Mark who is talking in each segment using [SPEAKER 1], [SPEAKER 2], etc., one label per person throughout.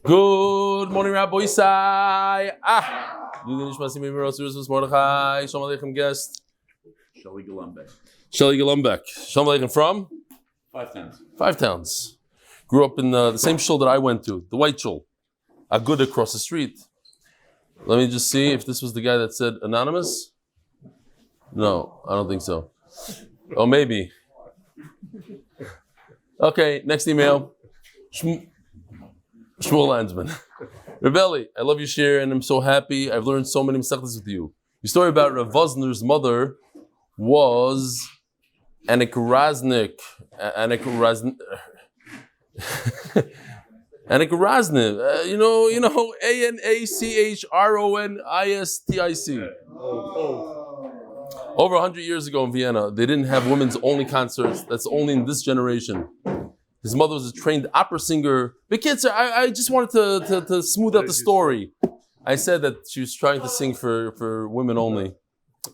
[SPEAKER 1] Good morning, Rabbi Isai. Mordechai. Shalom Aleichem guest.
[SPEAKER 2] Shelly Golumbek.
[SPEAKER 1] Shelly Golumbek. Shalom Aleichem from? Five Towns. Grew up in the same shul that I went to, the white shul. A good across the street. Let me just see if this was the guy that said anonymous. No, I don't think so. Oh, maybe. Okay, next email. Shmuel Landsman. Rebelli, I love you, share, and I'm so happy. I've learned so many mesechtas with you. Your story about Rav Vosner's mother was Anik Raznik. You know, Anachronistic. Over 100 years ago in Vienna, they didn't have women's only concerts. That's only in this generation. His mother was a trained opera singer. But kids, I just wanted to smooth out the story. I said that she was trying to sing for women only.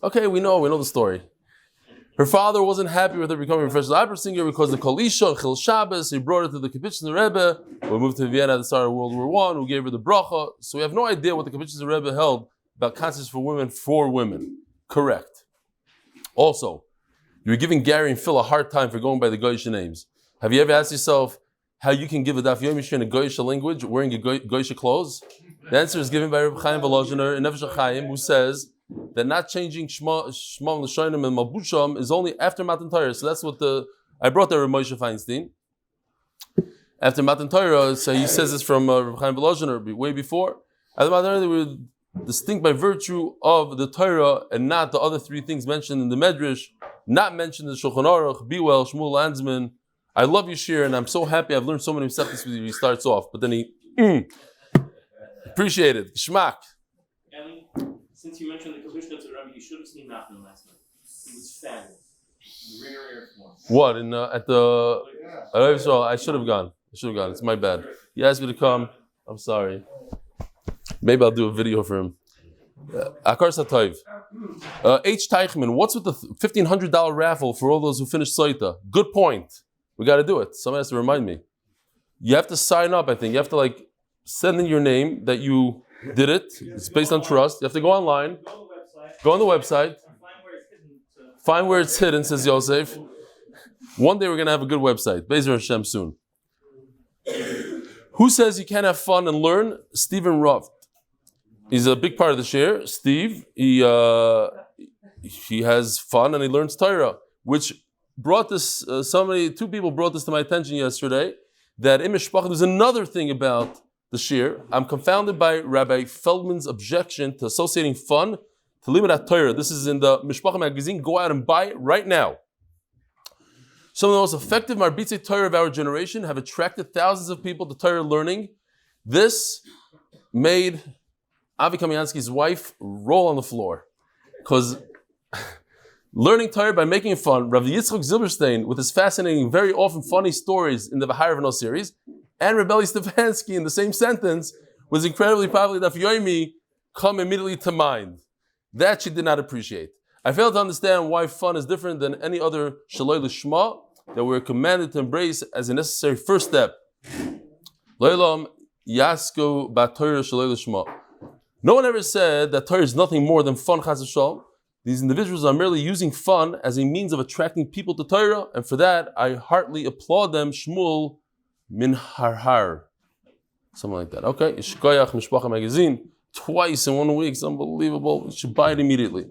[SPEAKER 1] Okay, we know the story. Her father wasn't happy with her becoming a professional opera singer because the Kalisha, Chil Shabbos, he brought her to the Kapitchner Rebbe, who moved to Vienna at the start of World War I, who gave her the bracha. So we have no idea what the Kapitchner Rebbe held about concerts for women. Correct. Also, you were giving Gary and Phil a hard time for going by the Goyish names. Have you ever asked yourself how you can give a Daf Yomi in a Goyish language wearing a Goyish clothes? The answer is given by Reb Chaim Volozhiner in Nefesh HaChaim, who says that not changing Shmam L'Shonim and Malbusham is only after Matan Torah. So that's what I brought there with Moshe Feinstein. After Matan Torah, so he says this from Reb Chaim Volozhiner way before. After Matan Torah, they were distinct by virtue of the Torah and not the other three things mentioned in the Medrash, not mentioned in the Shulchan Aruch. Be well, Shmuel Landsman. I love you, Shir, and I'm so happy. I've learned so many mesechtas with you. He starts off, but then he appreciate it. Shmak.
[SPEAKER 3] Eli, since you mentioned the Kavushka to Rabbi, you should have seen נחman last night. It was fabulous. Rare form.
[SPEAKER 1] What at the? I should have gone. It's my bad. He asked me to come. I'm sorry. Maybe I'll do a video for him. Akar Satayv. H. Teichman, what's with the $1,500 raffle for all those who finished Saita? Good point. We got to do it. Someone has to remind me. You have to sign up, I think. You have to send in your name that you did it. It's based on trust. You have to go online. Go on the website. Find where it's hidden, says Yosef. One day we're going to have a good website. Be'ezer Hashem soon. Who says you can't have fun and learn? Stephen Ruff. He's a big part of the share. Steve, he has fun and he learns Torah, which brought this, two people brought this to my attention yesterday, that in Mishpachah, there's another thing about the shir. I'm confounded by Rabbi Feldman's objection to associating fun to limit at Torah. This is in the Mishpachah magazine. Go out and buy it right now. Some of the most effective Marbitzei Torah of our generation have attracted thousands of people to Torah learning. This made Avi Kamiansky's wife roll on the floor. Because learning Torah by making it fun, Rav Yitzchak Zilberstein, with his fascinating, very often funny stories in the V'Hayrav series, and Eli Stefansky in the same sentence, was incredibly popular. Daf Yomi come immediately to mind. That she did not appreciate. I fail to understand why fun is different than any other Shaloi L'Shma that we're commanded to embrace as a necessary first step. Lo'elam Yasko B'Torah Shaloi L'Shma. No one ever said that Torah is nothing more than fun, chas v'shalom. These individuals are merely using fun as a means of attracting people to Torah, and for that, I heartily applaud them. Shmuel min har. Something like that. Okay, Yishkoyach Mishpacha magazine, twice in 1 week. It's unbelievable. You should buy it immediately.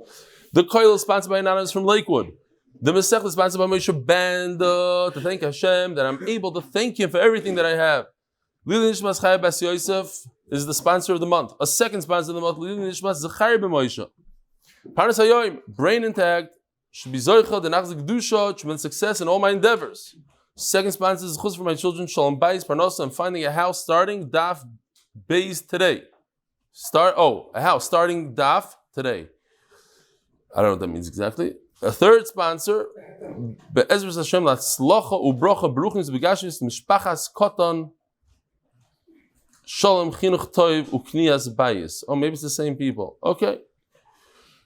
[SPEAKER 1] The Koil is sponsored by Anonymous from Lakewood. The Masech is sponsored by Moshe Banda, to thank Hashem that I'm able to thank Him for everything that I have. Lili Nishmas Chaya Bas Yosef is the sponsor of the month. A second sponsor of the month, Lili Nishmas Zechrya b'Moshe. Parnassah, brain intact, should be zoicha, the nachzik dusha, tremendous success in all my endeavors. Second sponsor is zechus for my children, shalom, bayis, parnassah. I'm finding a house starting Daf Beis today. A house starting Daf today. I don't know what that means exactly. A third sponsor, be'ezras Hashem להצלחה ובברכה ברוחניות ובגשמיות למשפחת קטן שלום חינוך וקניית bayis. Oh, maybe it's the same people. Okay.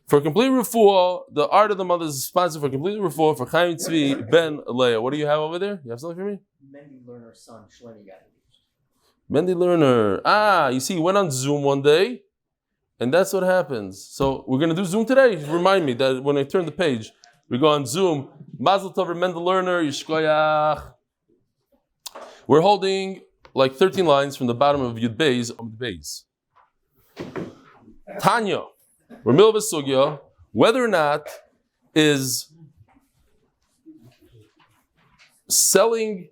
[SPEAKER 1] For complete refuah, the art of the mother is sponsored for complete refuah for Chaim Tzvi Ben Leah. What do you have over there? You have something for me?
[SPEAKER 4] Many learner son Shlomi got
[SPEAKER 1] Mendy learner. You see, he went on Zoom one day, and that's what happens. So we're going to do Zoom today. Remind me that when I turn the page, we go on Zoom. Mazel tov, Mendy learner, Yishkoyach. We're holding like 13 lines from the bottom of Amud Beis, Amud Beis. Tanya, we're middle of a sugya, whether or not is selling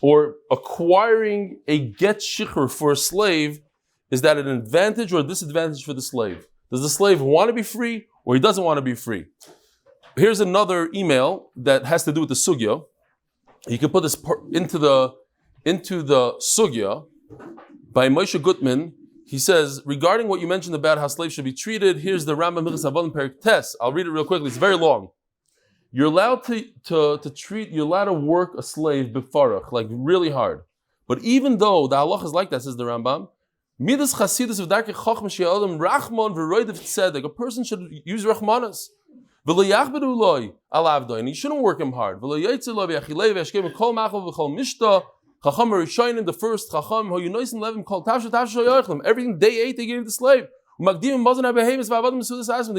[SPEAKER 1] or acquiring a get shikhr for a slave, is that an advantage or a disadvantage for the slave? Does the slave want to be free or he doesn't want to be free? Here's another email that has to do with the sugya. You can put this into the sugya by Moshe Gutman. He says, regarding what you mentioned about how slaves should be treated, here's the Rambam Hilchos Avodim Perek Tes. I'll read it real quickly. It's very long. You're allowed you're allowed to work a slave b'farach, like really hard. But even though the halach is like that, says the Rambam, midas chasidus v'darkei chachma she'adam rachman v'roidev tzedek. A person should use rachmanas. V'lo yachbedu loy al avdoi, and he shouldn't work him hard. V'lo yoytze lo v'yachilei v'yashkem kol machal v'chol mishta. Chacham Rishonim, the first Chacham, who you know in Levim called Tavsha Yochlim. Everything day 8 they gave the slave. They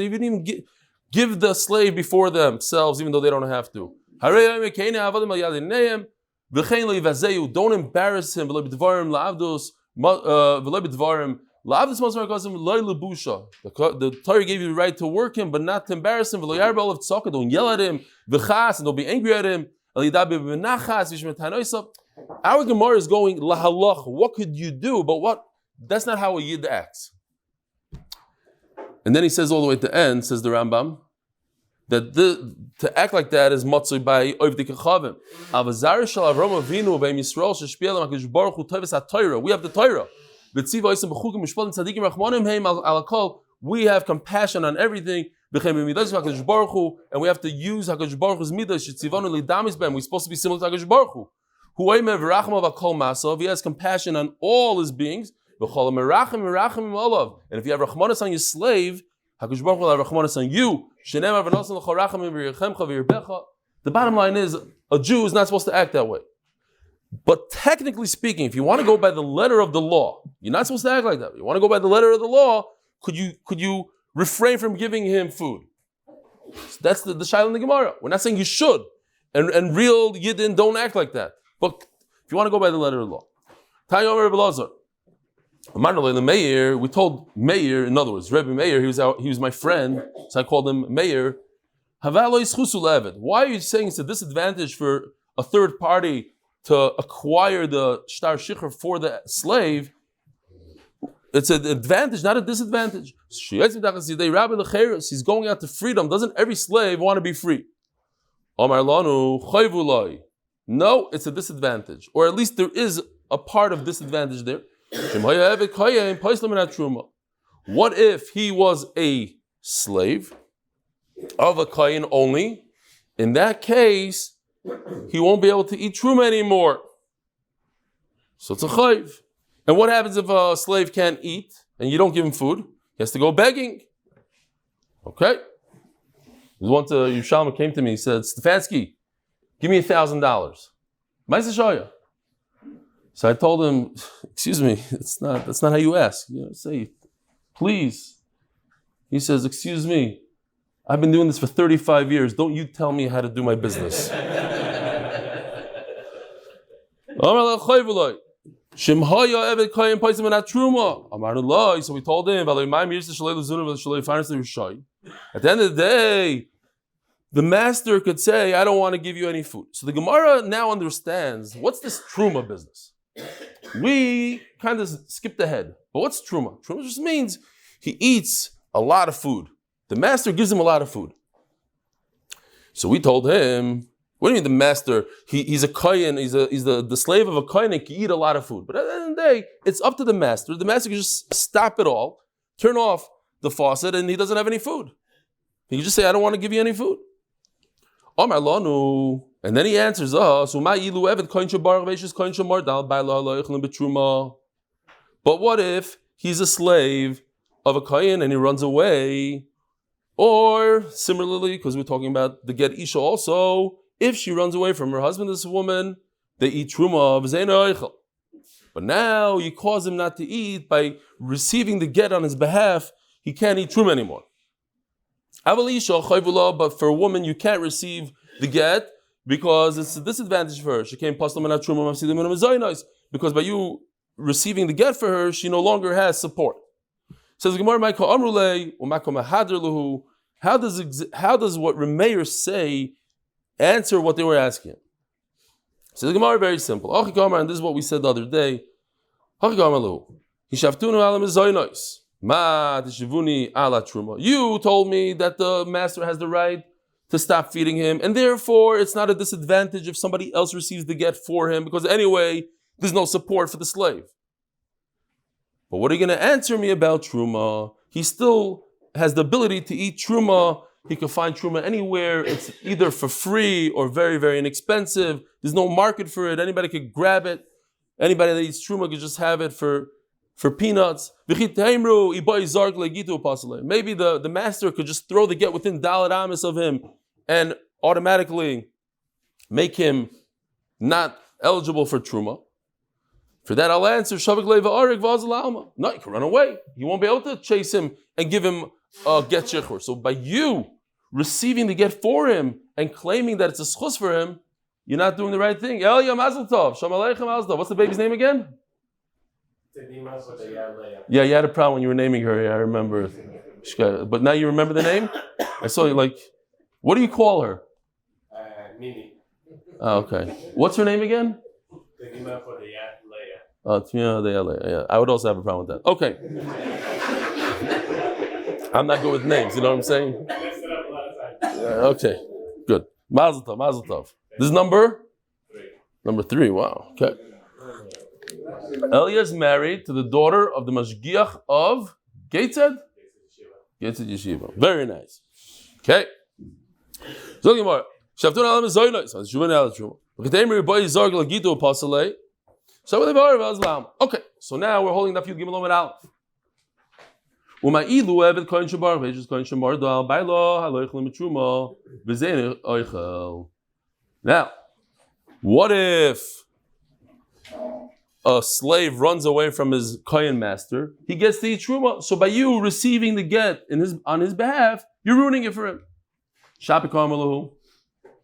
[SPEAKER 1] even give the slave before themselves, even though they don't have to. Don't embarrass him. The Torah gave you the right to work him, but not to embarrass him. Don't yell at him. And don't be angry at him. Our Gemara is going lahalach. What could you do? But what? That's not how a yid acts. And then he says all the way at the end, says the Rambam, that to act like that is matzoi by oivdik chavim. Avazar shel Avram Avinu beim Yisrael sheshpiel HaKadosh Baruch Hu toves haTorah. We have the Torah. V'tziva oisem b'chukim mishpatim tzadikim rachmanim heim al kol. We have compassion on everything. And we have to use HaKadosh Baruch Hu's midas. We're supposed to be similar to HaKadosh Baruch Hu. He has compassion on all his beings. And if you have Rachmanas on your slave, HaKadosh Baruch Hu will have Rachmanas on you. The bottom line is, a Jew is not supposed to act that way. But technically speaking, if you want to go by the letter of the law, you're not supposed to act like that. If you want to go by the letter of the law, could you refrain from giving him food? So that's the shayla in the Gemara. We're not saying you should. And real Yidden don't act like that. But if you want to go by the letter of the law. Tanya Omer Eliazar. The Meir, we told Meir, in other words, Rebbe Meir, he was my friend, so I called him Meir. Why are you saying it's a disadvantage for a third party to acquire the shtar shikhr for the slave? It's an advantage, not a disadvantage. He's going out to freedom. Doesn't every slave want to be free? No, it's a disadvantage. Or at least there is a part of disadvantage there. What if he was a slave of a kayin only? In that case, he won't be able to eat truma anymore. So it's a chayv. And what happens if a slave can't eat and you don't give him food? He has to go begging. Okay? Once a Yerushalmi came to me, he said, Stefansky, give me $1,000. So I told him, excuse me, that's not how you ask. Say, please. He says, excuse me, I've been doing this for 35 years. Don't you tell me how to do my business. So we told him, at the end of the day, the master could say, I don't want to give you any food. So the Gemara now understands, what's this truma business? We kind of skipped ahead. But what's truma? Truma just means he eats a lot of food. The master gives him a lot of food. So we told him, what do you mean the master? He's a kohen, he's the slave of a kohen and can eat a lot of food. But at the end of the day, it's up to the master. The master can just stop it all, turn off the faucet, and he doesn't have any food. He can just say, I don't want to give you any food. Omar Lanu. And then he answers us, but what if he's a slave of a kohen and he runs away? Or similarly, because we're talking about the get isha also, if she runs away from her husband, this woman, they eat truma of zein oichel. But now you cause him not to eat by receiving the get on his behalf. He can't eat truma anymore. But for a woman, you can't receive the get because it's a disadvantage for her. She came because by you receiving the get for her, she no longer has support. Says the Gemara, how does what Remeir say answer what they were asking? So the Gemara very simple. And this is what we said the other day. You told me that the master has the right to stop feeding him, and therefore it's not a disadvantage if somebody else receives the get for him, because anyway, there's no support for the slave. But what are you going to answer me about truma? He still has the ability to eat truma. He can find truma anywhere. It's either for free or very, very inexpensive. There's no market for it. Anybody could grab it. Anybody that eats truma could just have it for peanuts. Maybe the master could just throw the get within Dalet Amis of him and automatically make him not eligible for truma. For that, I'll answer, no, you can run away. You won't be able to chase him and give him a get zechus. So by you receiving the get for him and claiming that it's a zechus for him, you're not doing the right thing. What's the baby's name again? Yeah, you had a problem when you were naming her. Yeah, I remember. But now you remember the name? I saw you like, what do you call her?
[SPEAKER 2] Mimi.
[SPEAKER 1] Oh, okay. What's her name again? Yeah. I would also have a problem with that. Okay. I'm not good with names, you know what I'm saying? Okay, good. Mazel tov. This is number 3. Wow. Okay. Elia is married to the daughter of the mashgiach of Gittin Yeshiva. Very nice. Okay. So Gemara. Okay, so now we're holding Daf Yomi Amud Aleph. Now, what if a slave runs away from his kohen master? He gets to eat truma. So by you receiving the get on his behalf, you're ruining it for him.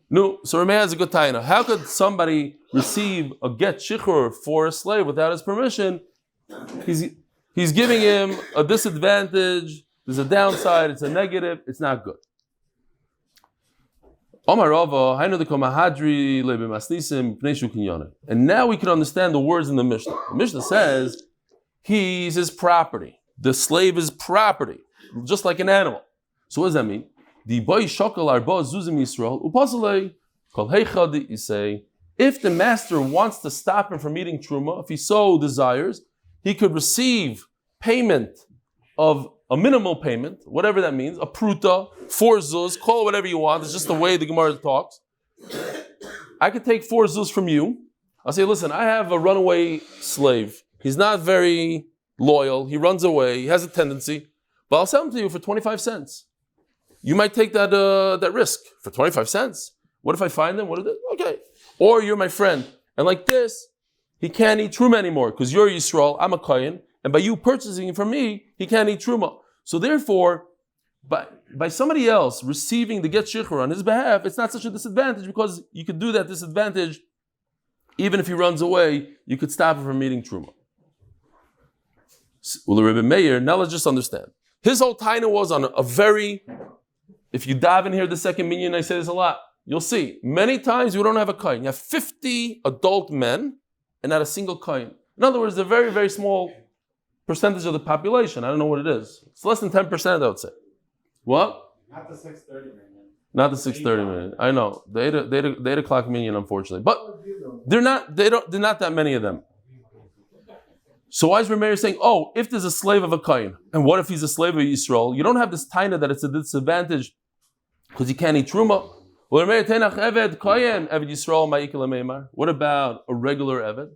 [SPEAKER 1] No, so Rameh has a good taina. How could somebody receive a get shichur for a slave without his permission? He's giving him a disadvantage. There's a downside. It's a negative. It's not good. And now we can understand the words in the Mishnah. The Mishnah says he's his property. The slave is property, just like an animal. So what does that mean? If the master wants to stop him from eating truma, if he so desires, he could receive payment of a minimal payment, whatever that means, a pruta, 4 zuz, call it whatever you want. It's just the way the Gemara talks. I could take 4 zuz from you. I'll say, listen, I have a runaway slave. He's not very loyal. He runs away. He has a tendency. But I'll sell him to you for 25 cents. You might take that risk for 25 cents. What if I find him? What is it? Okay. Or you're my friend. And like this, he can't eat truma anymore because you're Yisrael, I'm a Kohen. And by you purchasing it from me, he can't eat truma. So therefore, by somebody else receiving the get shichur on his behalf, it's not such a disadvantage because you could do that disadvantage even if he runs away, you could stop him from eating truma. Now let's just understand. His whole taina was on a very, if you dive in here the second minyan, I say this a lot, you'll see, many times you don't have a kohen. You have 50 adult men and not a single kohen. In other words, a very, very small percentage of the population. I don't know what it is. It's less than 10%, I would say. What?
[SPEAKER 2] Not the 6:30 minyan.
[SPEAKER 1] Not the 6:30 minyan. I know. The 8 o'clock minyan, unfortunately. But they're not that many of them. So why is Rameir saying, oh, if there's a slave of a kohen, and what if he's a slave of Yisrael? You don't have this taina that it's a disadvantage because he can't eat truma. What about a regular eved?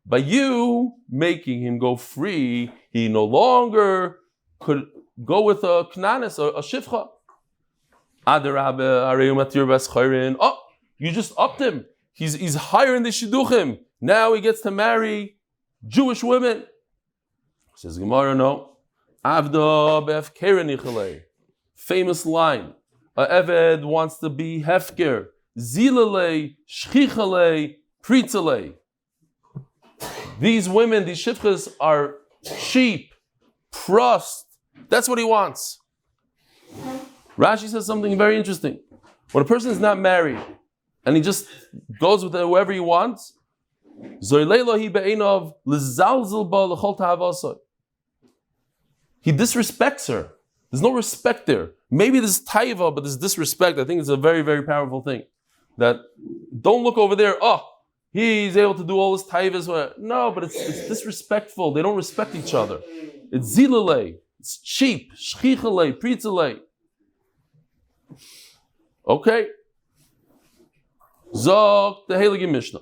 [SPEAKER 1] By you making him go free, he no longer could go with a knanis, a shifcha. Oh, You just upped him. He's higher in the shidduchim. Now he gets to marry Jewish women. Says Gemara, no. Avda be'efkeren nichalei. Famous line. A Eved wants to be hefker. Zilalei, shchichalei, pritzalei. These women, these shifchas, are sheep, trust. That's what he wants. Rashi says something very interesting. When a person is not married and he just goes with whoever he wants, he disrespects her. There's no respect there. Maybe there's taiva, but there's disrespect. I think it's a very, very powerful thing. That don't look over there, oh, he's able to do all his taivas. No, but it's disrespectful. They don't respect each other. It's zilalei. It's cheap. Shchichalei, pritzalei. Okay. Zog the Heilige Mishnah.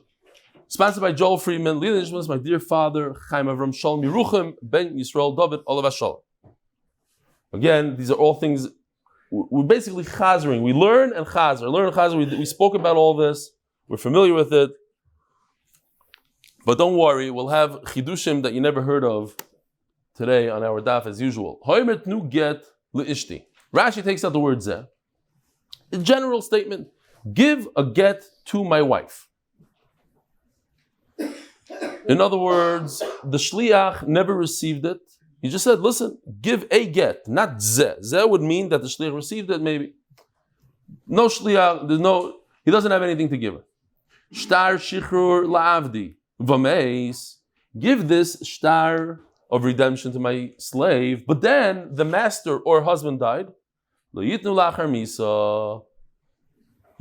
[SPEAKER 1] Sponsored by Joel Friedman, Lila Nishmas, my dear father, Chaim Avram Shalom Yeruchim, Ben Yisrael David, Olav Shalom. Again, these are all things, we're basically chazering. We learn and chazer. We spoke about all this. We're familiar with it. But don't worry, we'll have chidushim that you never heard of today on our daf as usual. Hoimet nu get leishti. Rashi takes out the word zeh. A general statement. Give a get to my wife. In other words, the shliach never received it. He just said, listen, give a get, not zeh. Zeh would mean that the shliach received it, maybe. No shliach, he doesn't have anything to give her. Shtar shichrur la'avdi. Vameis. Give this shtar of redemption to my slave, but then the master or husband died. You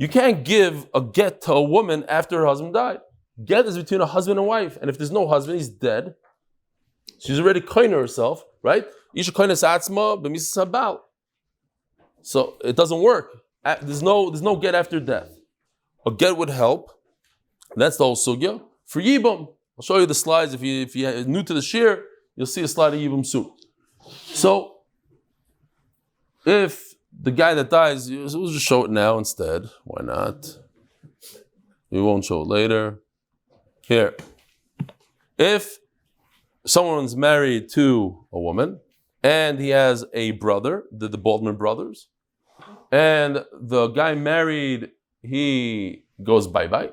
[SPEAKER 1] can't give a get to a woman after her husband died. Get is between a husband and wife, and if there's no husband, he's dead. She's already koine herself, right? So it doesn't work. There's no get after death. A get would help. That's the whole sugya. For Yibum, I'll show you the slides. If you're new to the shir, you'll see a slide of Yibum soon. So, if the guy that dies, we'll just show it now instead. Why not? We won't show it later. Here. If someone's married to a woman, and he has a brother, the Baldwin brothers, and the guy married, he goes bye-bye.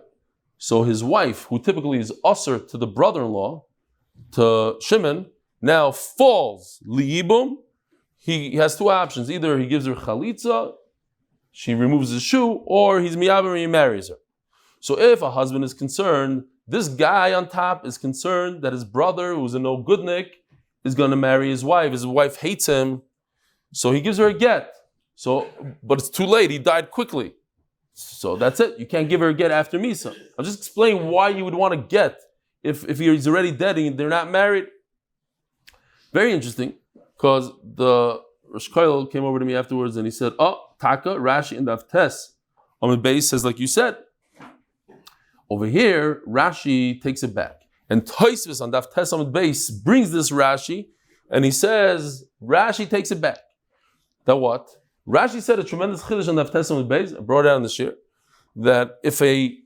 [SPEAKER 1] So his wife, who typically is usher to the brother-in-law, to Shimon, now falls liyibum. He has two options. Either he gives her chalitza, she removes his shoe, or he's miyaber and he marries her. So if a husband is concerned, this guy on top is concerned that his brother, who's a no goodnik, is going to marry his wife. His wife hates him, so he gives her a get. But it's too late. He died quickly. So that's it. You can't give her a get after Misa. I'll just explain why you would want to get if he's already dead and they're not married. Very interesting, because the Rosh Koil came over to me afterwards and he said, Taka, Rashi in Daf Tes. Amud Beis says, like you said. Over here, Rashi takes it back. And Tosfos on Daf Tes Amud Beis brings this Rashi, and he says, Rashi takes it back. That what? Rashi said a tremendous chiddush on Daf Tes Amud Beis, brought it out in the shir, that if a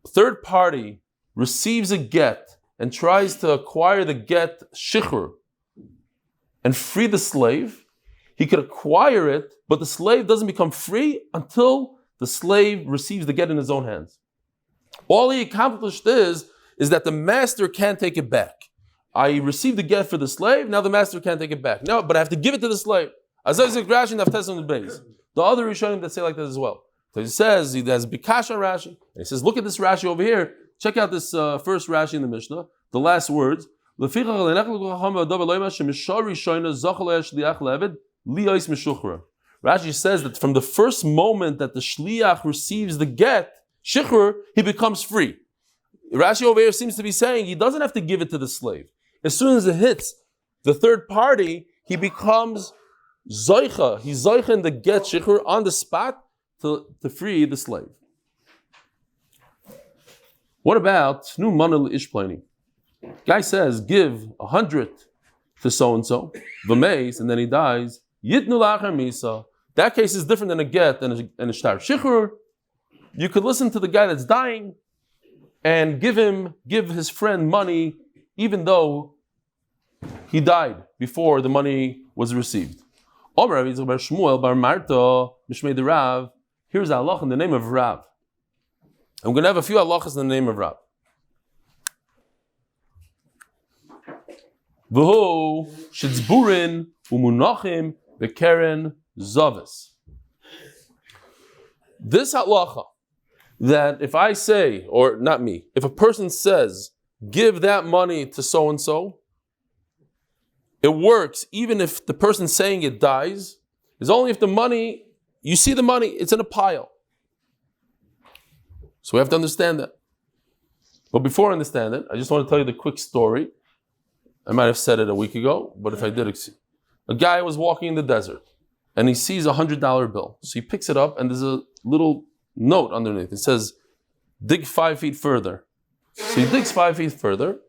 [SPEAKER 1] third party receives a get and tries to acquire the get shichr and free the slave, he could acquire it, but the slave doesn't become free until the slave receives the get in his own hands. All he accomplished is that the master can't take it back. I received the get for the slave, now the master can't take it back. No, but I have to give it to the slave. The other Rishonim that say like that as well. So he says, he has Bikasha Rashi, and he says, look at this Rashi over here. Check out this first Rashi in the Mishnah, the last words. Rashi says that from the first moment that the shliach receives the get, shichr, he becomes free. Rashi over here seems to be saying he doesn't have to give it to the slave. As soon as it hits the third party, he becomes zechus. He's zechus in the get shichr on the spot to free the slave. What about nu manel ishplani? Guy says, give 100 to so-and-so, v'meis, and then he dies, yitnu lachar misa. That case is different than a get and a shtar. Shichr, you could listen to the guy that's dying and give his friend money even though he died before the money was received. Here's a halach in the name of Rav. I'm going to have a few halachas in the name of Rav. V'hu shetzburin umunachim bekeren zavis. This halacha, that if I say, or not me, if a person says, give that money to so-and-so, it works even if the person saying it dies, is only if the money, you see the money, it's in a pile. So we have to understand that. But before I understand it, I just want to tell you the quick story. I might have said it a week ago, but if I did, a guy was walking in the desert and he sees a $100 bill. So he picks it up and there's a little note underneath. It says, dig 5 feet further. So he digs 5 feet further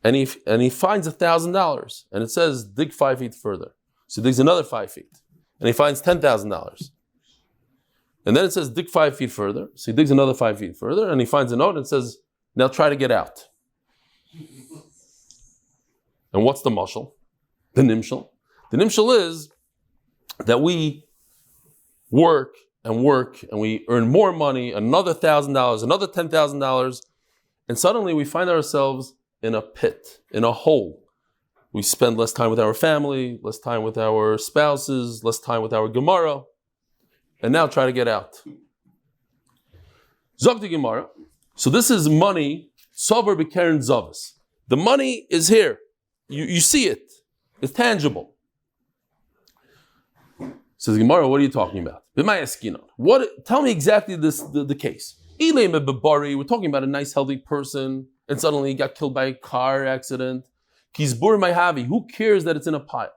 [SPEAKER 1] and he finds $1,000 and it says, dig 5 feet further. So he digs another 5 feet and he finds $10,000. And then it says, dig 5 feet further. So he digs another 5 feet further and he finds a note and it says, now try to get out. And what's the mashal? The nimshal. The nimshal is that we work and we earn more money, another $1,000, another $10,000, and suddenly we find ourselves in a pit, in a hole. We spend less time with our family, less time with our spouses, less time with our Gemara, and now try to get out. Zog the Gemara. So this is money, sover b'keren zavis. The money is here. You see it. It's tangible. Says Gemara, what are you talking about? Tell me exactly the case. We're talking about a nice, healthy person, and suddenly he got killed by a car accident. Who cares that it's in a pile?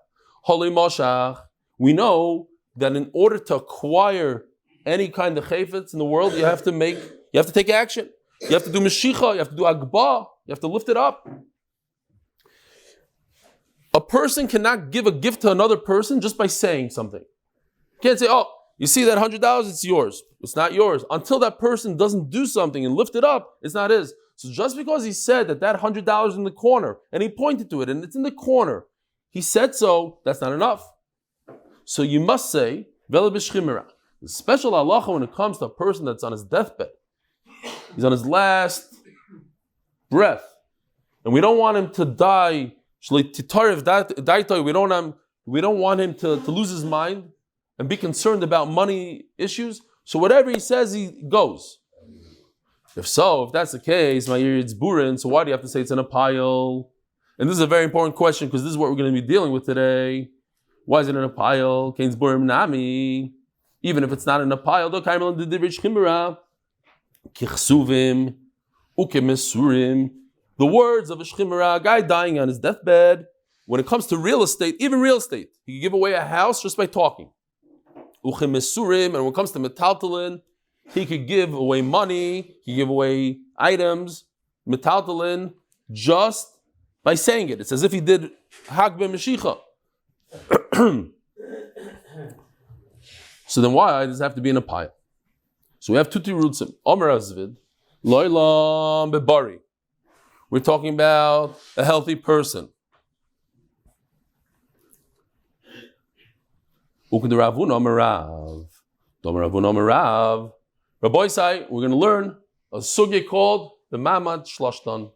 [SPEAKER 1] We know that in order to acquire any kind of chayfetz in the world, you have to take action. You have to do meshicha, you have to do agbah, you have to lift it up. A person cannot give a gift to another person just by saying something. You can't say, oh, you see that $100, it's yours. It's not yours. Until that person doesn't do something and lift it up, it's not his. So just because he said that $100 is in the corner, and he pointed to it, and it's in the corner, he said so, that's not enough. So you must say, Vela b'shchimera. The special halacha when it comes to a person that's on his deathbed. He's on his last breath. And we don't want him to die. We don't want him to lose his mind and be concerned about money issues. So whatever he says, he goes. If that's the case, it's burin, so why do you have to say it's in a pile? And this is a very important question because this is what we're going to be dealing with today. Why is it in a pile? Even if it's not in a pile, the words of a shchimera, a guy dying on his deathbed, when it comes to real estate, even real estate, he can give away a house just by talking. And when it comes to metaltalin, he could give away money, he could give away items, metaltalin, just by saying it. It's as if he did hak b'meshicha. So then why does it have to be in a pile? So we have two tirutzim. Omer azvid, loylam bebari. We're talking about a healthy person. Ukaderavun omerav. Domeravun omerav. Rabbi Sai, we're going to learn a sugya called the mamad shlashtan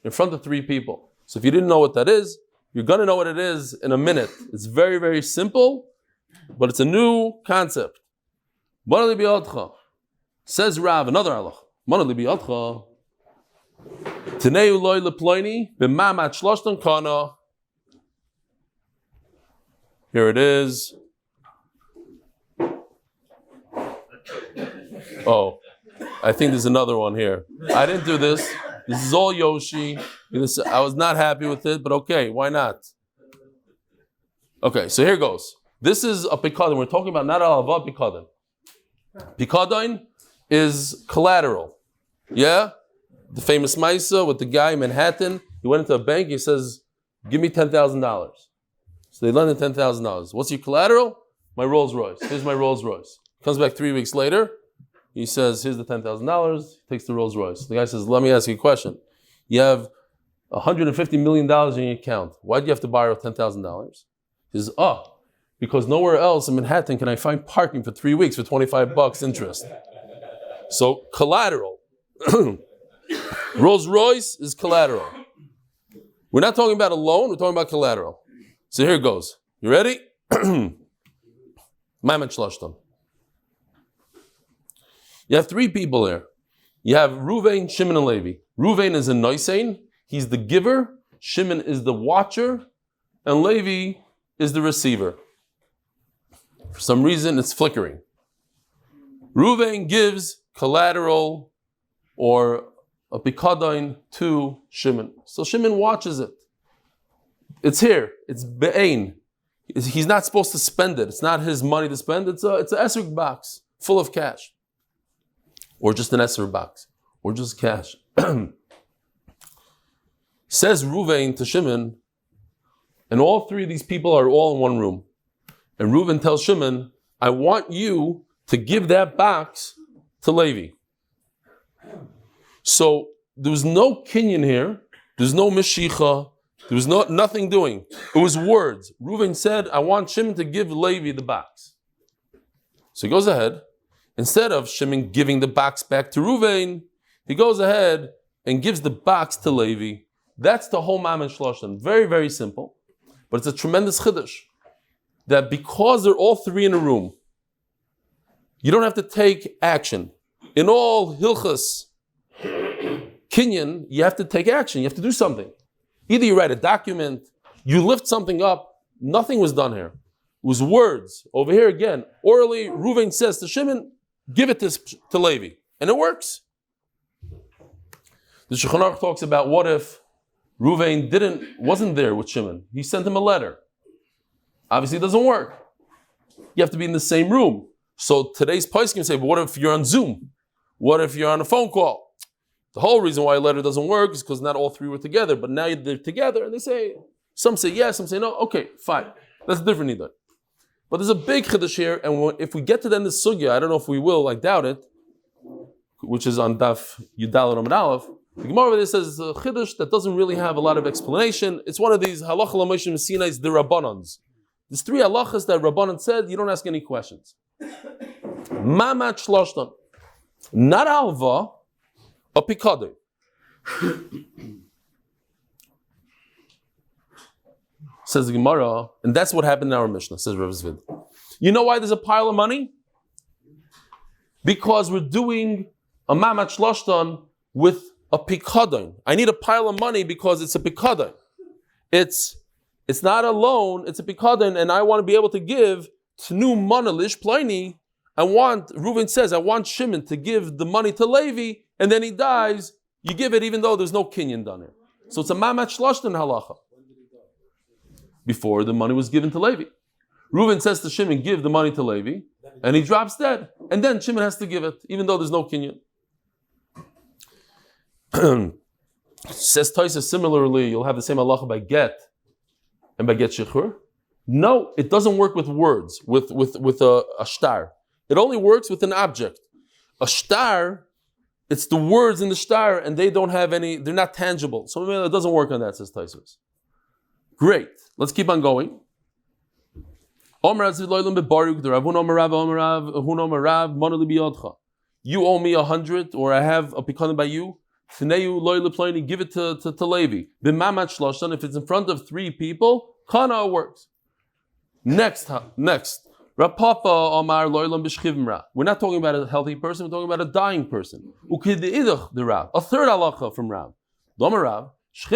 [SPEAKER 1] in front of 3 people. So if you didn't know what that is, you're going to know what it is in a minute. It's very, very simple, but it's a new concept. Says Rav, another halach. Teneu loy leploini b'mamat shloshton kana. Here it is. Oh, I think there's another one here. I didn't do this. This is all Yoshi. I was not happy with it, but okay, why not? Okay, so here goes. This is a pikadon. We're talking about not alava pikadon. Pikadon is collateral. Yeah? The famous Maisa with the guy in Manhattan. He went into a bank. He says, give me $10,000. So they lend him $10,000. What's your collateral? My Rolls Royce. Here's my Rolls Royce. Comes back 3 weeks later. He says, here's the $10,000. He takes the Rolls Royce. The guy says, let me ask you a question. You have $150 million in your account. Why do you have to borrow $10,000? He says, because nowhere else in Manhattan can I find parking for 3 weeks for $25 interest. So collateral. Rolls Royce is collateral. We're not talking about a loan, we're talking about collateral. So here it goes. You ready? Mamet Shlashtam. You have 3 people here. You have Ruvain, Shimon, and Levi. Ruvain is a noisein. He's the giver. Shimon is the watcher. And Levi is the receiver. For some reason, it's flickering. Ruvain gives collateral or a pikadain to Shimon. So Shimon watches it. It's here. It's be'ain. He's not supposed to spend it. It's not his money to spend. It's an esrog box full of cash. Or just an esrog box. Or just cash. Says Ruvain to Shimon, and all 3 of these people are all in one room. And Reuven tells Shimon, I want you to give that box to Levi. So there was no kinyan here. There's no meshicha. There was nothing doing. It was words. Reuven said, I want Shimon to give Levi the box. So he goes ahead. Instead of Shimon giving the box back to Reuven, he goes ahead and gives the box to Levi. That's the whole Mamet Shloshim. Very, very simple. But it's a tremendous chiddush. That because they're all 3 in a room, you don't have to take action. In all hilchas kinyan, you have to take action. You have to do something. Either you write a document, you lift something up. Nothing was done here. It was words. Over here again, orally, Reuven says to Shimon, give it to Levi. And it works. The Shulchan Aruch talks about what if Reuven wasn't there with Shimon. He sent him a letter. Obviously, it doesn't work. You have to be in the same room. So today's poskim say, but what if you're on Zoom? What if you're on a phone call? The whole reason why a letter doesn't work is because not all 3 were together, but now they're together and they say, some say yes, some say no. Okay, fine. That's different either. But there's a big chiddush here, and if we get to the end of the sugya, I don't know if we will, I doubt it, which is on Daf Yomi Amud Aleph. The Gemara over there says it's a chiddush that doesn't really have a lot of explanation. It's one of these halacha l'Moshe Sinai's the Rabbanans. There's 3 halachas that Rabbanan said, you don't ask any questions. Mamat shloshtan. Not alva, a pikadon. Says the Gemara, and that's what happened in our Mishnah, says Rav Zvid. You know why there's a pile of money? Because we're doing a mamat shloshtan with a pikadon. I need a pile of money because it's a pikadon. It's not a loan, it's a pikadon, and I want to be able to give tnu manalish pliny. Reuven says, I want Shimon to give the money to Levi, and then he dies, you give it even though there's no kinyan done here. So it's a mamat shloshtan halacha. Before the money was given to Levi. Reuven says to Shimon, give the money to Levi, and he drops dead. And then Shimon has to give it, even though there's no kinyan. Says Taisa, similarly, you'll have the same halacha by get and by get shichur. No, it doesn't work with words, with a shtar. It only works with an object. A shtar, it's the words in the shtar, and they don't have any, they're not tangible. So it doesn't work on that, says Taisa. Great. Let's keep on going. You owe me 100, or I have a pikadon by you. Give it to Levi. If it's in front of 3 people, kana works. Next. Rapapa Omar loylam b'shchivimra. We're not talking about a healthy person, we're talking about a dying person. Ukididach the Rav. A third halacha from Rav. Domer Rav. If a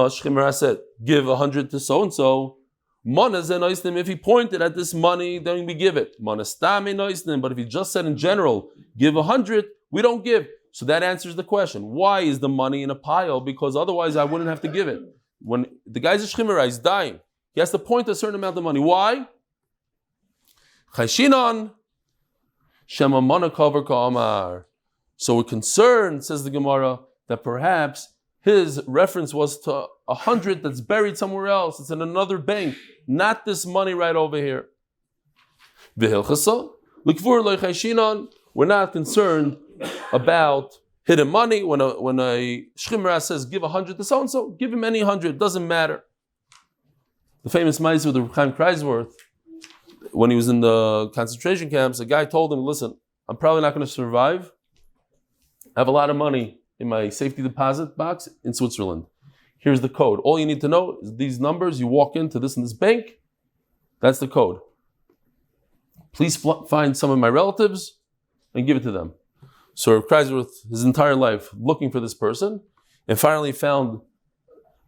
[SPEAKER 1] Shchimera said, give 100 to so-and-so, if he pointed at this money, then we give it. But if he just said in general, give 100, we don't give. So that answers the question. Why is the money in a pile? Because otherwise I wouldn't have to give it. When the guy's a Shchimera, he's dying. He has to point a certain amount of money. Why? So we're concerned, says the Gemara, that perhaps his reference was to 100 that's buried somewhere else. It's in another bank, not this money right over here. We're not concerned about hidden money. When a shchimra says give 100 to so and so, give him any 100. Doesn't matter. The famous bayis with the Chaim Kreisworth, when he was in the concentration camps, a guy told him, "Listen, I'm probably not going to survive. I have a lot of money in my safety deposit box in Switzerland. Here's the code. All you need to know is these numbers. You walk into this and this bank. That's the code. Please find some of my relatives and give it to them." So Kreisworth, his entire life, looking for this person, and finally found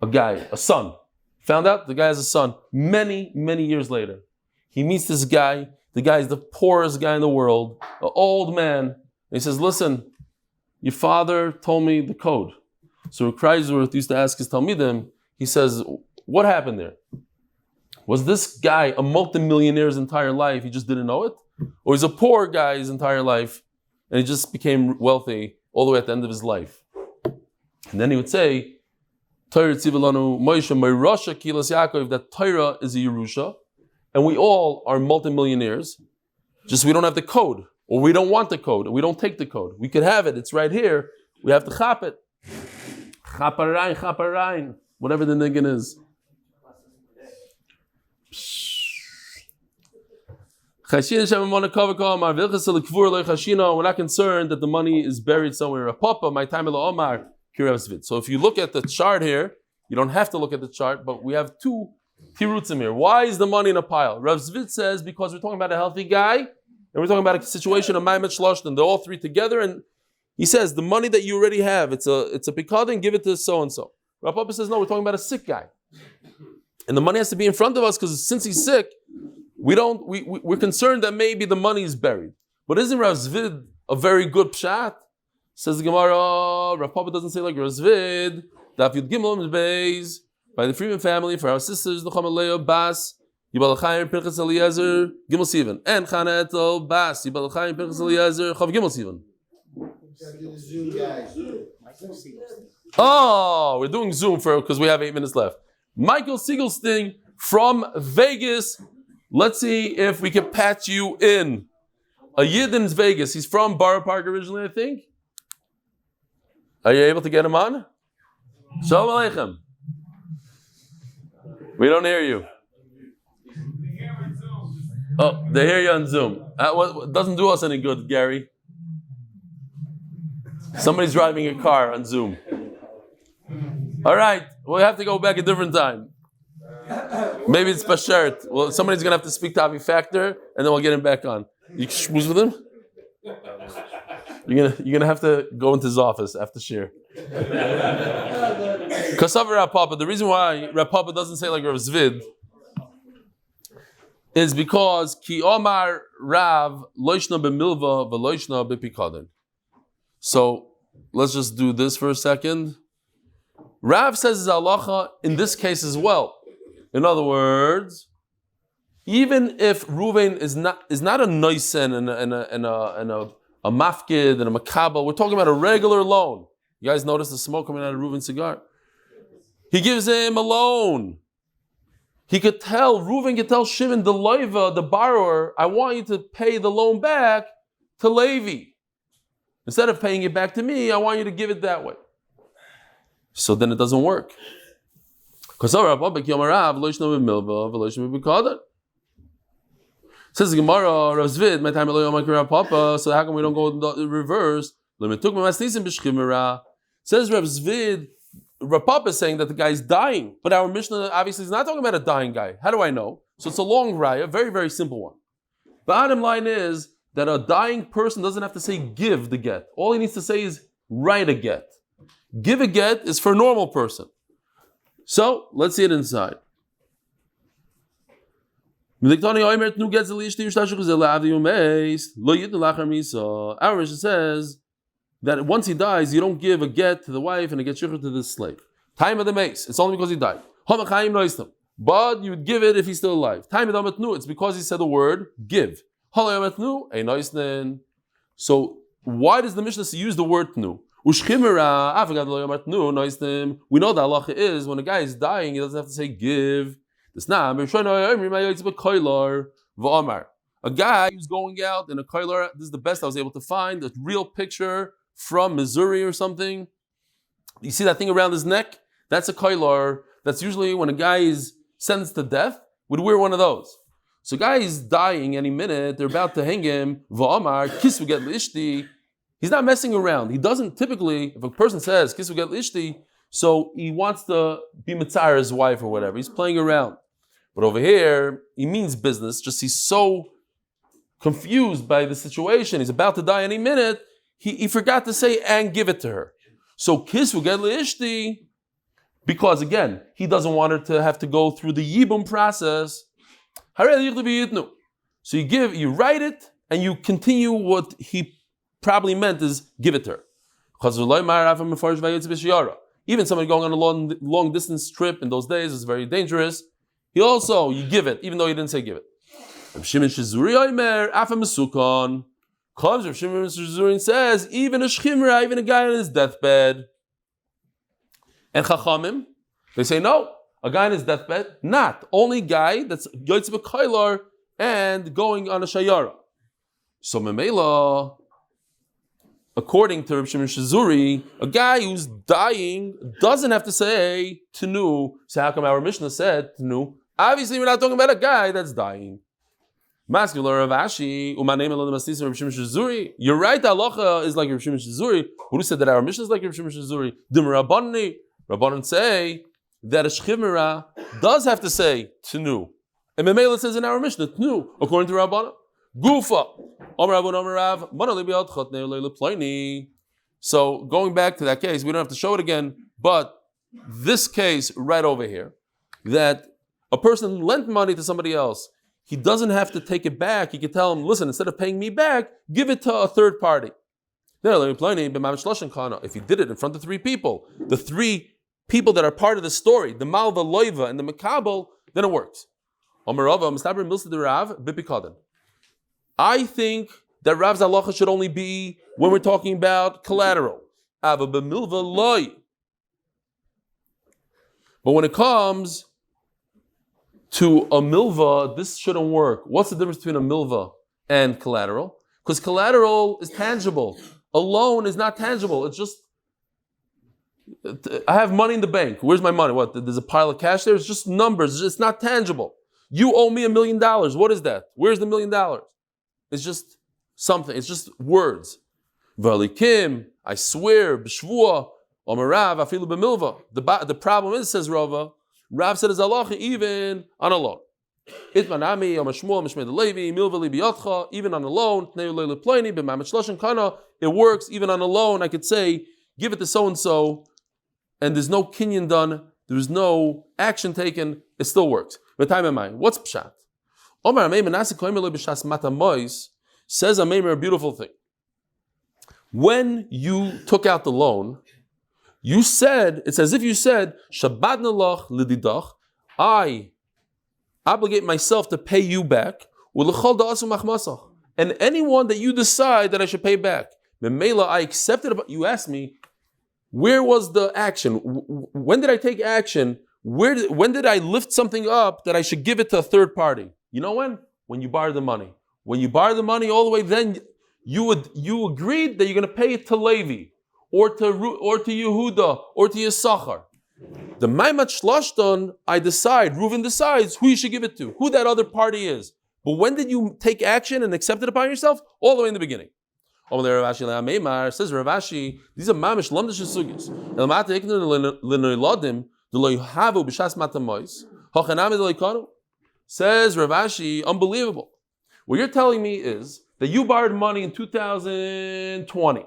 [SPEAKER 1] a guy, a son. Found out the guy has a son. Many, many years later, he meets this guy. The guy is the poorest guy in the world, an old man. And he says, "Listen, your father told me the code." So Kreisworth used to ask his Talmidim, he says, "What happened there? Was this guy a multimillionaire his entire life, he just didn't know it? Or he's a poor guy his entire life, and he just became wealthy all the way at the end of his life?" And then he would say, Torah tzivilanu Moshe Meirasha Kilas Yaakov, that Torah is a Yerusha, and we all are multimillionaires, just we don't have the code, or we don't want the code, and we don't take the code. We could have it, it's right here, we have to chap it. Chaparain, whatever the niggin is. We're not concerned that the money is buried somewhere. So if you look at the chart here, you don't have to look at the chart, but we have two tirutzim here. Why is the money in a pile? Rav Zvid says because we're talking about a healthy guy, and we're talking about a situation of Maimet Shloshtan. They're all three together, and he says the money that you already have, it's a pikadon, give it to so and so. Rav Papa says no, we're talking about a sick guy, and the money has to be in front of us because since he's sick, we're concerned that maybe the money is buried. But isn't Rav Zvid a very good pshat? Says the Gemara, Rav Papa doesn't say like Rav Zvid. Daf Amud Beis by the Friedman family for our sisters נחama Leo Bas Yibalachayim Pנחs Eliazar Gimel Sion and Chanetel Bas Yibalachayim Pנחs Eliazar Chav Gimel Sion. Oh, we're doing Zoom because we have 8 minutes left. Michael Siegelstein from Vegas. Let's see if we can patch you in. A Yid in Vegas. He's from Borough Park originally, I think. Are you able to get him on? Shalom Aleichem. We don't hear you. Oh, they hear you on Zoom. What doesn't do us any good, Gary. Somebody's driving a car on Zoom. All right, we'll have to go back a different time. Maybe it's Bashert. Well, somebody's going to have to speak to Avi Factor, and then we'll get him back on. You can schmooze with him? You're gonna have to go into his office after shir. Kasav Rav Papa. The reason why Rav Papa doesn't say like Rav Zvid is because Ki Omar Rav Loishna b'milva v'loishna b'pikadon. So let's just do this for a second. Rav says his halacha in this case as well. In other words, even if Ruvain is not a noisen and a mafkid and a makabel, we're talking about a regular loan. You guys notice the smoke coming out of Ruvain's cigar? He gives him a loan. Ruvain could tell Shimon, the loiva, the borrower, I want you to pay the loan back to Levi. Instead of paying it back to me, I want you to give it that way. So then it doesn't work. Says the Gemara, Rav Zvid, my time Papa. So how come we don't go in reverse? Says Rav Zvid, Rav Papa is saying that the guy is dying, but our Mishnah obviously is not talking about a dying guy. How do I know? So it's a long raya, very, very simple one. The bottom line is that a dying person doesn't have to say give the get. All he needs to say is write a get. Give a get is for a normal person. So let's see it inside. Our Mishnah says that once he dies, you don't give a get to the wife and a get shikhr to the slave. Time of the mace, it's only because he died. But you would give it if he's still alive. Time of the matnu, it's because he said the word give. So why does the Mishnah use the word tnu? We know the halacha is when a guy is dying, he doesn't have to say give. A guy who's going out in a koilar, this is the best I was able to find, a real picture from Missouri or something. You see that thing around his neck? That's a koilar. That's usually when a guy is sentenced to death, would wear one of those. So a guy is dying any minute, they're about to hang him, v'amar, kisu get l'ishti. He's not messing around. He doesn't typically, if a person says, kisu get l'ishti, so he wants to be mitzvah his wife or whatever. He's playing around. But over here, he means business, just he's so confused by the situation. He's about to die any minute. He forgot to say and give it to her. So kisu get l'ishti, because again, he doesn't want her to have to go through the yibum process. So you write it and you continue what he probably meant is give it to her. Even somebody going on a long distance trip in those days is very dangerous. You give it, even though he didn't say give it. Rav Shimon says, even a shchimra, even a guy on his deathbed. And Chachamim, they say no, a guy on his deathbed, not. Only guy that's Yotzei B'Kailar and going on a Shayara. So Memela, according to Rav Shimon Shizuri, a guy who's dying doesn't have to say Tenu. So how come our Mishnah said Tenu? Obviously we're not talking about a guy that's dying. Mascular of Ashi, Rav Shimon Shizuri. You're right, the halacha is like Rav Shimon Shizuri. Who said that our Mishnah is like Rav Shimon Shizuri? Dimrabani. Rabbanan say that a shchimera does have to say tenu. And Memela says in our Mishnah, tenu, according to Rabbanan. Gufa. So going back to that case, we don't have to show it again, but this case right over here, that a person lent money to somebody else, he doesn't have to take it back. He can tell him, listen, instead of paying me back, give it to a third party. If he did it in front of three people, the three people that are part of the story, the Malva, Loiva, and the Makabel, then it works. I think that Rav's halacha should only be when we're talking about collateral. But when it comes to a milva, this shouldn't work. What's the difference between a milva and collateral? Because collateral is tangible. A loan is not tangible. It's just, I have money in the bank. Where's my money? What? There's a pile of cash there? It's just numbers. It's not tangible. You owe me $1 million. What is that? Where's the $1 million? It's just something. It's just words. Valikim, I swear, b'shvua, omarav, afilu b'milva. The problem is, says Rava, Rav said his halacha even on a loan. Itmanami, Omashmuel, Mishmed Levi, Milvali Biyotcha, even on a loan, it works, even on a loan, I could say, give it to so-and-so, and there's no kinyan done, there's no action taken, it still works. What's pshat? Says a Meimer a beautiful thing. When you took out the loan, you said, it's as if you said, Shabbat nalach lididach, I obligate myself to pay you back, and anyone that you decide that I should pay back. I accepted it. You asked me, where was the action? When did I take action? When did I lift something up that I should give it to a third party? You know when? When you borrowed the money. When you borrowed the money all the way, then you agreed that you're going to pay it to Levi, or to Yehuda, or to Yisachar. The Maimat Shlashton, I decide, Reuven decides who you should give it to, who that other party is. But when did you take action and accept it upon yourself? All the way in the beginning. Says Rav Ashi, these are mamish lamdish sugis. Says Rav Ashi, unbelievable. What you're telling me is that you borrowed money in 2020.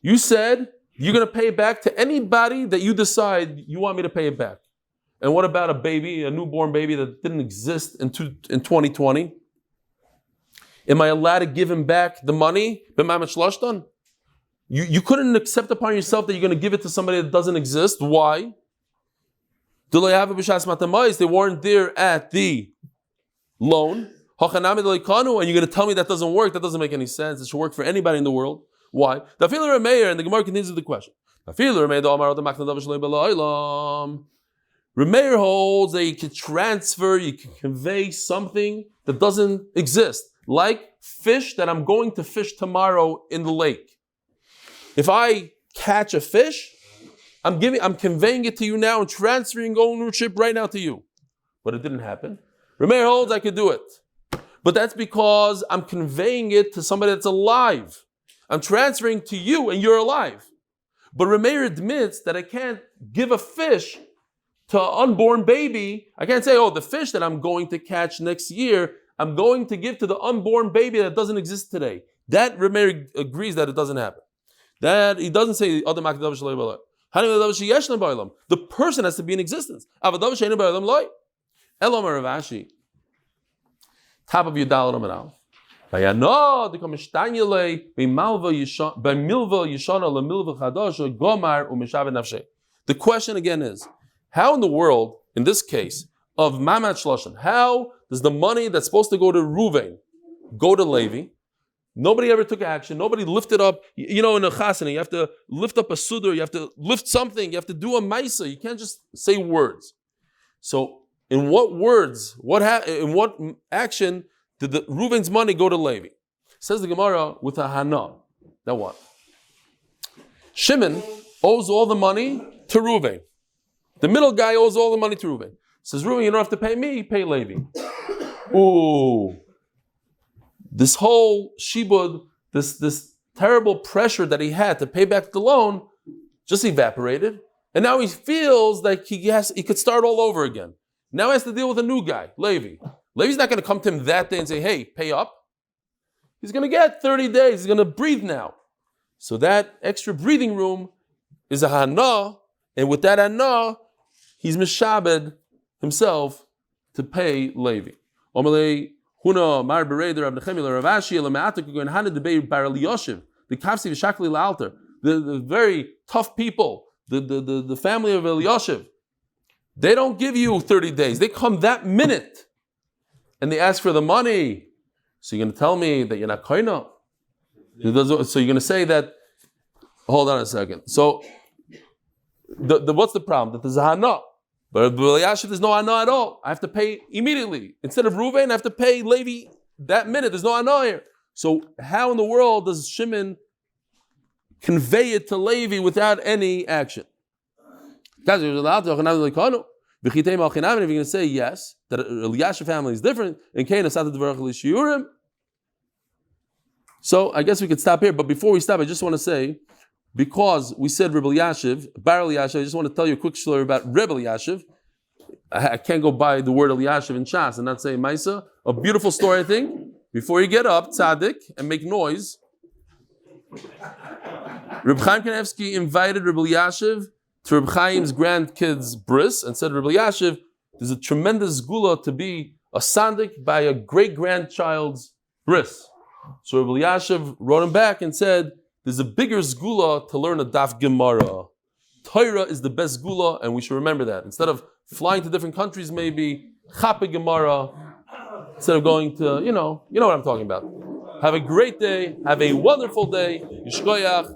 [SPEAKER 1] You said you're going to pay it back to anybody that you decide you want me to pay it back. And what about a baby, a newborn baby that didn't exist in 2020? Am I allowed to give him back the money? You couldn't accept upon yourself that you're going to give it to somebody that doesn't exist. Why? They weren't there at the loan. And you're going to tell me that doesn't work? That doesn't make any sense. It should work for anybody in the world. Why? And the Gemara continues with the question. Remeir holds that you can transfer, you can convey something that doesn't exist, like fish that I'm going to fish tomorrow in the lake. If I catch a fish, I'm conveying it to you now and transferring ownership right now to you. But it didn't happen. Remeir holds I could do it. But that's because I'm conveying it to somebody that's alive. I'm transferring to you and you're alive. But Remeir admits that I can't give a fish to an unborn baby. I can't say, the fish that I'm going to catch next year, I'm going to give to the unborn baby that doesn't exist today. That Remeir agrees that it doesn't happen. That he doesn't say the person has to be in existence. Top of your dollar amount. The question again is, how in the world, in this case, of Mamad Shloshan, how does the money that's supposed to go to Ruvain go to Levi? Nobody ever took action. Nobody lifted up. In a chasana, you have to lift up a sudur. You have to lift something. You have to do a maisa. You can't just say words. So, in what words, in what action did the Reuven's money go to Levi? Says the Gemara with a hana. Now what? Shimon owes all the money to Reuven. The middle guy owes all the money to Reuven. Says Reuven, you don't have to pay me, pay Levi. Ooh. This whole shibud, this terrible pressure that he had to pay back the loan just evaporated. And now he feels like he could start all over again. Now he has to deal with a new guy, Levi. Levi's not going to come to him that day and say, hey, pay up. He's going to get 30 days. He's going to breathe now. So that extra breathing room is a hana. And with that hana, he's mishabed himself to pay Levi. The very tough people, the family of Eliashiv, they don't give you 30 days. They come that minute and they ask for the money. So you're going to tell me that you're not koina? So you're going to say that, hold on a second. So what's the problem? That there's a hana. But Eliashiv, there's no hana at all. I have to pay immediately. Instead of Reuven, I have to pay Levi that minute. There's no hana here. So how in the world does Shimon convey it to Levi without any action? If you're going to say yes, that Eliashiv family is different, so I guess we could stop here. But before we stop, I just want to say, because we said Rebbe Eliashiv, Bar Eliashiv, I just want to tell you a quick story about Rebbe Eliashiv. I can't go by the word Eliashiv in Shas and not say Maisa. A beautiful story, I think. Before you get up, tzaddik, and make noise, Reb Chaim Kanevsky invited Rebbe Eliashiv to Reb Chaim's grandkid's bris and said, Rebbe Eliashiv, there's a tremendous gula to be a sandik by a great-grandchild's bris. So Rebbe Eliashiv wrote him back and said, there's a bigger zgula to learn a daf Gemara. Torah is the best zgula, and we should remember that. Instead of flying to different countries, maybe chape Gemara, instead of going to, you know what I'm talking about. Have a great day. Have a wonderful day. Yishkoyach.